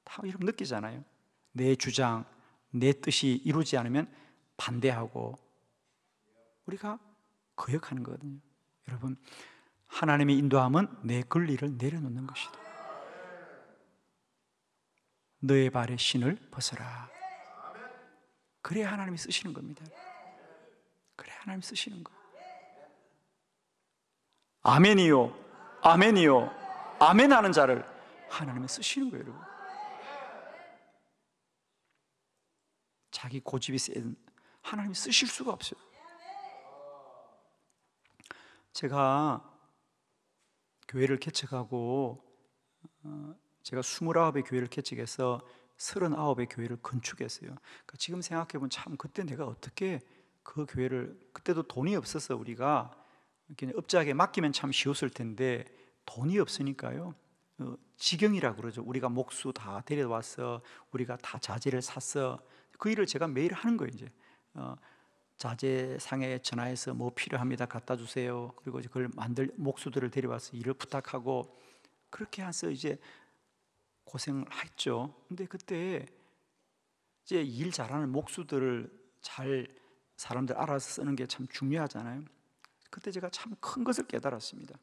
다 여러분 느끼잖아요. 내 주장, 내 뜻이 이루지 않으면 반대하고 우리가 거역하는 거거든요. 여러분, 하나님의 인도함은 내 권리를 내려놓는 것이다. 너의 발에 신을 벗어라. 그래야 하나님이 쓰시는 겁니다. 그래야 하나님이 쓰시는 거예요. 아멘이요, 아멘이요, 아멘하는 자를 하나님이 쓰시는 거예요, 여러분. 자기 고집이 센 하나님이 쓰실 수가 없어요. 제가 교회를 개척하고 제가 29의 교회를 개척해서 39의 교회를 건축했어요. 그러니까 지금 생각해보면 참 그때 내가 어떻게 그 교회를, 그때도 돈이 없어서 우리가 업자에게 맡기면 참 쉬웠을 텐데 돈이 없으니까요, 직영이라고 그러죠. 우리가 목수 다 데려와서 우리가 다 자재를 샀어. 그 일을 제가 매일 하는 거예요. 이제 자재상에 전화해서 뭐 필요합니다, 갖다 주세요. 그리고 이제 그걸 만들 목수들을 데려와서 일을 부탁하고, 그렇게 해서 이제 고생을 했죠. 근데 그때 이제 일 잘하는 목수들을 잘 사람들 알아서 쓰는 게 참 중요하잖아요. 그때 제가 참 큰 것을 깨달았습니다.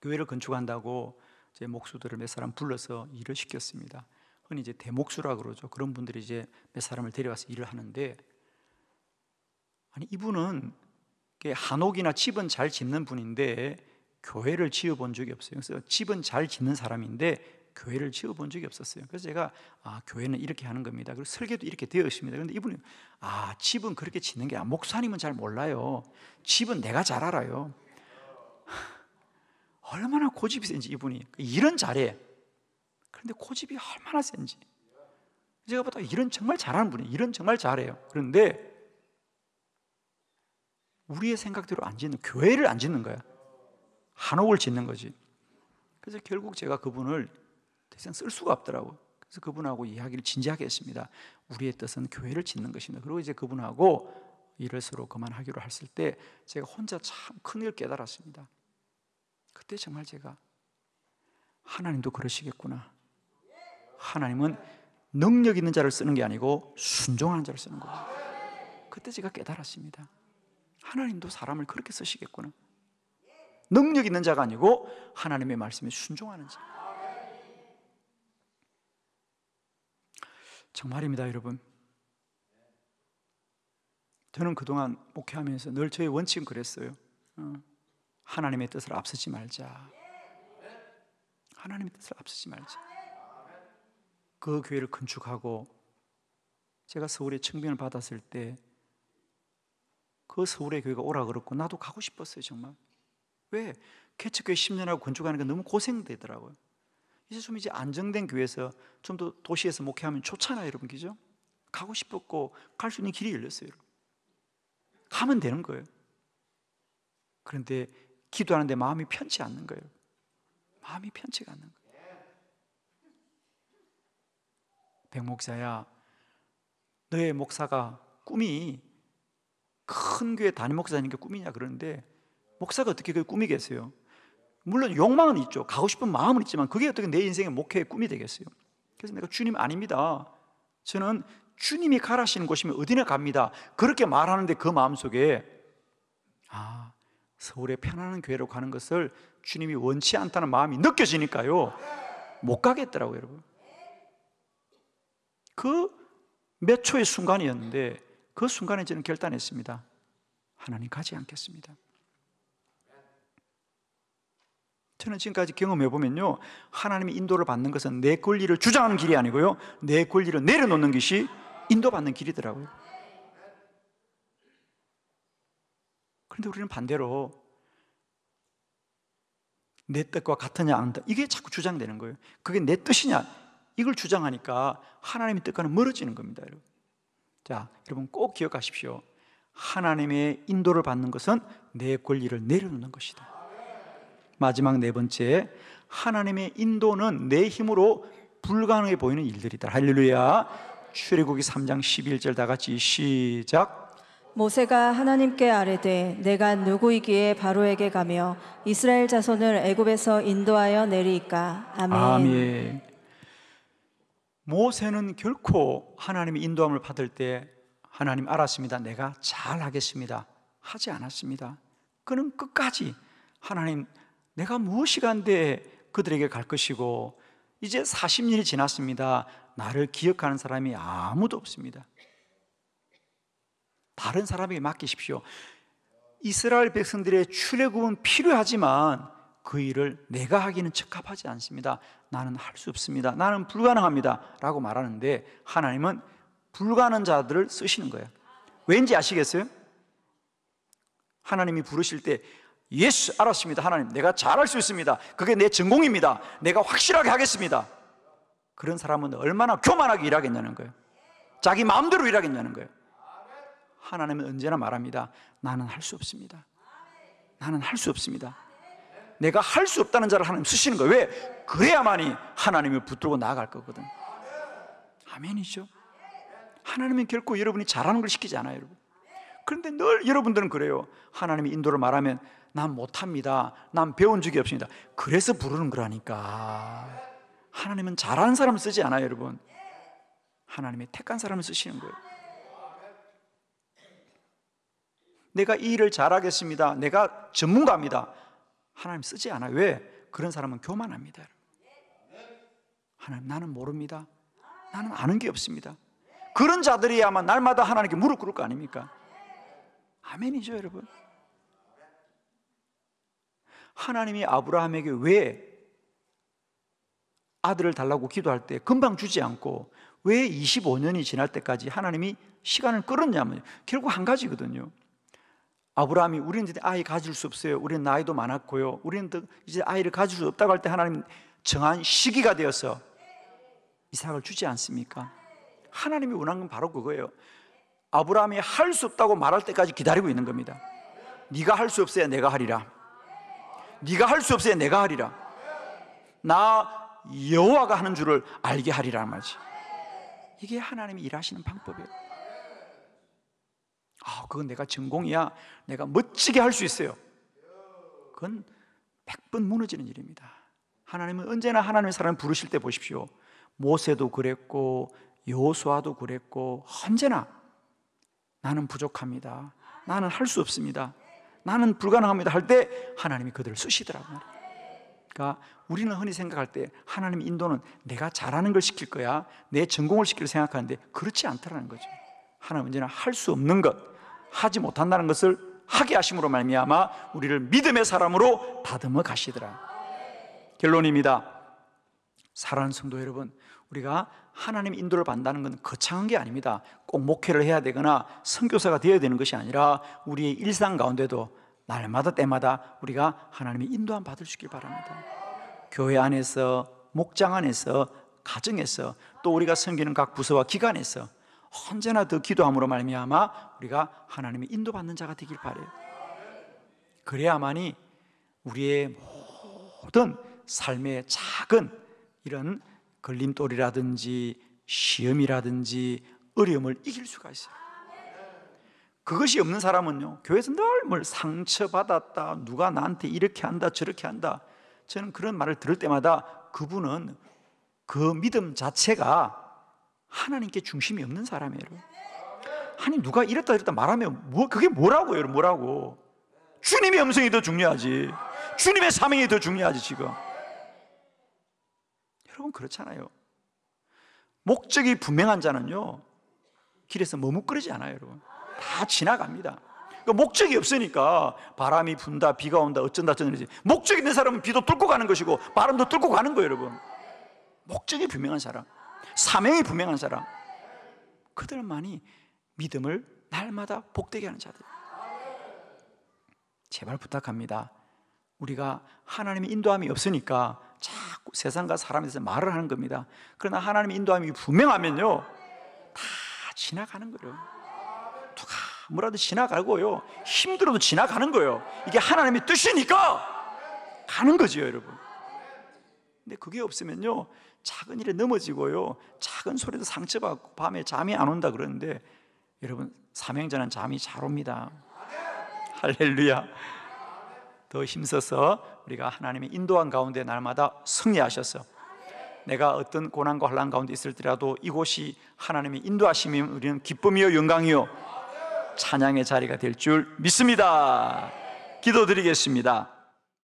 교회를 건축한다고 이제 목수들을 몇 사람 불러서 일을 시켰습니다. 흔히 이제 대목수라 그러죠. 그런 분들이 이제 몇 사람을 데려와서 일을 하는데, 아니 이분은 한옥이나 집은 잘 짓는 분인데 교회를 지어본 적이 없어요. 그래서 집은 잘 짓는 사람인데 교회를 지어본 적이 없었어요. 그래서 제가 교회는 이렇게 하는 겁니다. 그리고 설계도 이렇게 되어 있습니다. 그런데 이분이 집은 그렇게 짓는 게 목사님은 잘 몰라요. 집은 내가 잘 알아요. 얼마나 고집이 센지 이분이. 일은 잘해. 그런데 고집이 얼마나 센지. 제가 보다 일은 정말 잘하는 분이에요. 일은 정말 잘해요. 그런데 우리의 생각대로 안 짓는, 교회를 안 짓는 거야. 한옥을 짓는 거지. 그래서 결국 제가 그분을 더 이상 쓸 수가 없더라고요. 그래서 그분하고 이야기를 진지하게 했습니다. 우리의 뜻은 교회를 짓는 것입니다. 그리고 이제 그분하고 일을 서로 그만하기로 했을 때 제가 혼자 참 큰일 깨달았습니다. 그때 정말 제가 하나님도 그러시겠구나. 하나님은 능력 있는 자를 쓰는 게 아니고 순종하는 자를 쓰는 거예요. 그때 제가 깨달았습니다. 하나님도 사람을 그렇게 쓰시겠구나. 능력 있는 자가 아니고 하나님의 말씀에 순종하는 자. 정말입니다, 여러분. 저는 그동안 목회하면서 늘 저의 원칙은 그랬어요. 하나님의 뜻을 앞서지 말자. 하나님의 뜻을 앞서지 말자. 그 교회를 건축하고 제가 서울에 청빙을 받았을 때 그 서울의 교회가 오라 그랬고 나도 가고 싶었어요. 정말. 왜? 개척교회 10년하고 건축하는 게 너무 고생되더라고요. 이제 좀 안정된 교회에서 좀 더 도시에서 목회하면 좋잖아요, 여러분. 그죠? 가고 싶었고 갈 수 있는 길이 열렸어요. 가면 되는 거예요. 그런데 기도하는데 마음이 편치 않는 거예요. 마음이 편치가 않는 거예요. 백 목사야, 너의 목사가 꿈이 큰 교회 담임 목사님 게 꿈이냐 그러는데, 목사가 어떻게 그 꿈이겠어요? 물론 욕망은 있죠. 가고 싶은 마음은 있지만 그게 어떻게 내 인생의 목회의 꿈이 되겠어요? 그래서 내가 주님 아닙니다. 저는 주님이 가라시는 곳이면 어디나 갑니다. 그렇게 말하는데 그 마음속에 서울에 편안한 교회로 가는 것을 주님이 원치 않다는 마음이 느껴지니까요, 못 가겠더라고요, 여러분. 그 몇 초의 순간이었는데 그 순간에 저는 결단했습니다. 하나님 가지 않겠습니다. 저는 지금까지 경험해 보면요, 하나님의 인도를 받는 것은 내 권리를 주장하는 길이 아니고요, 내 권리를 내려놓는 것이 인도받는 길이더라고요. 그런데 우리는 반대로 내 뜻과 같으냐 안 같다, 이게 자꾸 주장되는 거예요. 그게 내 뜻이냐, 이걸 주장하니까 하나님의 뜻과는 멀어지는 겁니다, 여러분. 자, 여러분 꼭 기억하십시오. 하나님의 인도를 받는 것은 내 권리를 내려놓는 것이다. 마지막 네 번째, 하나님의 인도는 내 힘으로 불가능해 보이는 일들이다. 할렐루야. 출애굽기 3장 11절 다 같이 시작. 모세가 하나님께 아뢰되 내가 누구이기에 바로에게 가며 이스라엘 자손을 애굽에서 인도하여 내리이까. 아멘. 아멘. 모세는 결코 하나님의 인도함을 받을 때 하나님 알았습니다, 내가 잘하겠습니다, 하지 않았습니다. 그는 끝까지 하나님, 내가 무엇이간데 그들에게 갈 것이고 이제 40년이 지났습니다. 나를 기억하는 사람이 아무도 없습니다. 다른 사람에게 맡기십시오. 이스라엘 백성들의 출애굽은 필요하지만 그 일을 내가 하기는 적합하지 않습니다. 나는 할 수 없습니다. 나는 불가능합니다 라고 말하는데, 하나님은 불가능한 자들을 쓰시는 거예요. 왠지 아시겠어요? 하나님이 부르실 때 예스, 알았습니다. 하나님, 내가 잘할 수 있습니다. 그게 내 전공입니다. 내가 확실하게 하겠습니다. 그런 사람은 얼마나 교만하게 일하겠냐는 거예요. 자기 마음대로 일하겠냐는 거예요. 하나님은 언제나 말합니다. 나는 할 수 없습니다. 나는 할 수 없습니다. 내가 할 수 없다는 자를 하나님 쓰시는 거예요. 왜? 그래야만이 하나님을 붙들고 나아갈 거거든. 아멘이죠. 하나님은 결코 여러분이 잘하는 걸 시키지 않아요, 여러분. 그런데 늘 여러분들은 그래요. 하나님이 인도를 말하면 난 못합니다, 난 배운 적이 없습니다, 그래서 부르는 거라니까. 하나님은 잘하는 사람을 쓰지 않아요, 여러분. 하나님이 택한 사람을 쓰시는 거예요. 내가 이 일을 잘하겠습니다, 내가 전문가입니다, 하나님 쓰지 않아요. 왜? 그런 사람은 교만합니다, 여러분. 하나님, 나는 모릅니다, 나는 아는 게 없습니다. 그런 자들이야만 날마다 하나님께 무릎 꿇을 거 아닙니까? 아멘이죠, 여러분. 하나님이 아브라함에게 왜 아들을 달라고 기도할 때 금방 주지 않고 왜 25년이 지날 때까지 하나님이 시간을 끌었냐면 결국 한 가지거든요. 아브라함이 우리는 이제 아이 가질 수 없어요, 우리는 나이도 많았고요, 우리는 이제 아이를 가질 수 없다고 할 때 하나님 정한 시기가 되어서 이삭을 주지 않습니까? 하나님이 원한 건 바로 그거예요. 아브라함이 할 수 없다고 말할 때까지 기다리고 있는 겁니다. 네가 할 수 없어야 내가 하리라, 네가 할 수 없어야 내가 하리라, 나 여호와가 하는 줄을 알게 하리라는 말이지. 이게 하나님이 일하시는 방법이에요. 그건 내가 전공이야, 내가 멋지게 할 수 있어요, 그건 100번 무너지는 일입니다. 하나님은 언제나 하나님의 사람을 부르실 때 보십시오. 모세도 그랬고 여호수아도 그랬고 언제나 나는 부족합니다, 나는 할 수 없습니다, 나는 불가능합니다 할 때 하나님이 그들을 쓰시더라고요. 그러니까 우리는 흔히 생각할 때 하나님 인도는 내가 잘하는 걸 시킬 거야, 내 전공을 시킬 생각하는데 그렇지 않다는 거죠. 하나님 언제나 할 수 없는 것, 하지 못한다는 것을 하게 하심으로 말미암아 우리를 믿음의 사람으로 다듬어 가시더라. 결론입니다. 사랑하는 성도 여러분, 우리가 하나님 인도를 받는다는 건 거창한 게 아닙니다. 꼭 목회를 해야 되거나 선교사가 되어야 되는 것이 아니라 우리의 일상 가운데도 날마다 때마다 우리가 하나님의 인도함 받을 수 있길 바랍니다. 교회 안에서, 목장 안에서, 가정에서, 또 우리가 섬기는 각 부서와 기관에서 언제나 더 기도함으로 말미암아 우리가 하나님의 인도받는 자가 되길 바라요. 그래야만이 우리의 모든 삶의 작은 이런 걸림돌이라든지 시험이라든지 어려움을 이길 수가 있어요. 그것이 없는 사람은요, 교회에서 늘 뭘 상처받았다, 누가 나한테 이렇게 한다 저렇게 한다, 저는 그런 말을 들을 때마다 그분은 그 믿음 자체가 하나님께 중심이 없는 사람이에요. 아니 누가 이랬다 저랬다 말하면 그게 뭐라고요, 여러분? 뭐라고? 주님의 음성이 더 중요하지, 주님의 사명이 더 중요하지. 지금 여러분 그렇잖아요. 목적이 분명한 자는요 길에서 머뭇거리지 않아요, 여러분. 다 지나갑니다. 그러니까 목적이 없으니까 바람이 분다, 비가 온다, 어쩐다 저쩐다. 목적이 있는 사람은 비도 뚫고 가는 것이고 바람도 뚫고 가는 거예요, 여러분. 목적이 분명한 사람, 사명이 분명한 사람, 그들만이 믿음을 날마다 복되게 하는 자들. 제발 부탁합니다. 우리가 하나님의 인도함이 없으니까 자꾸 세상과 사람에 대해서 말을 하는 겁니다. 그러나 하나님의 인도함이 분명하면요 다 지나가는 거예요. 누가 뭐라도 지나가고요, 힘들어도 지나가는 거예요. 이게 하나님의 뜻이니까 가는 거지요, 여러분. 근데 그게 없으면요 작은 일에 넘어지고요, 작은 소리도 상처받고 밤에 잠이 안 온다 그러는데 여러분 사명자는 잠이 잘 옵니다. 할렐루야. 더 힘써서 우리가 하나님의 인도한 가운데 날마다 승리하셔서 내가 어떤 고난과 환난 가운데 있을지라도 이곳이 하나님의 인도하심이면 우리는 기쁨이요 영광이요 찬양의 자리가 될 줄 믿습니다. 기도드리겠습니다.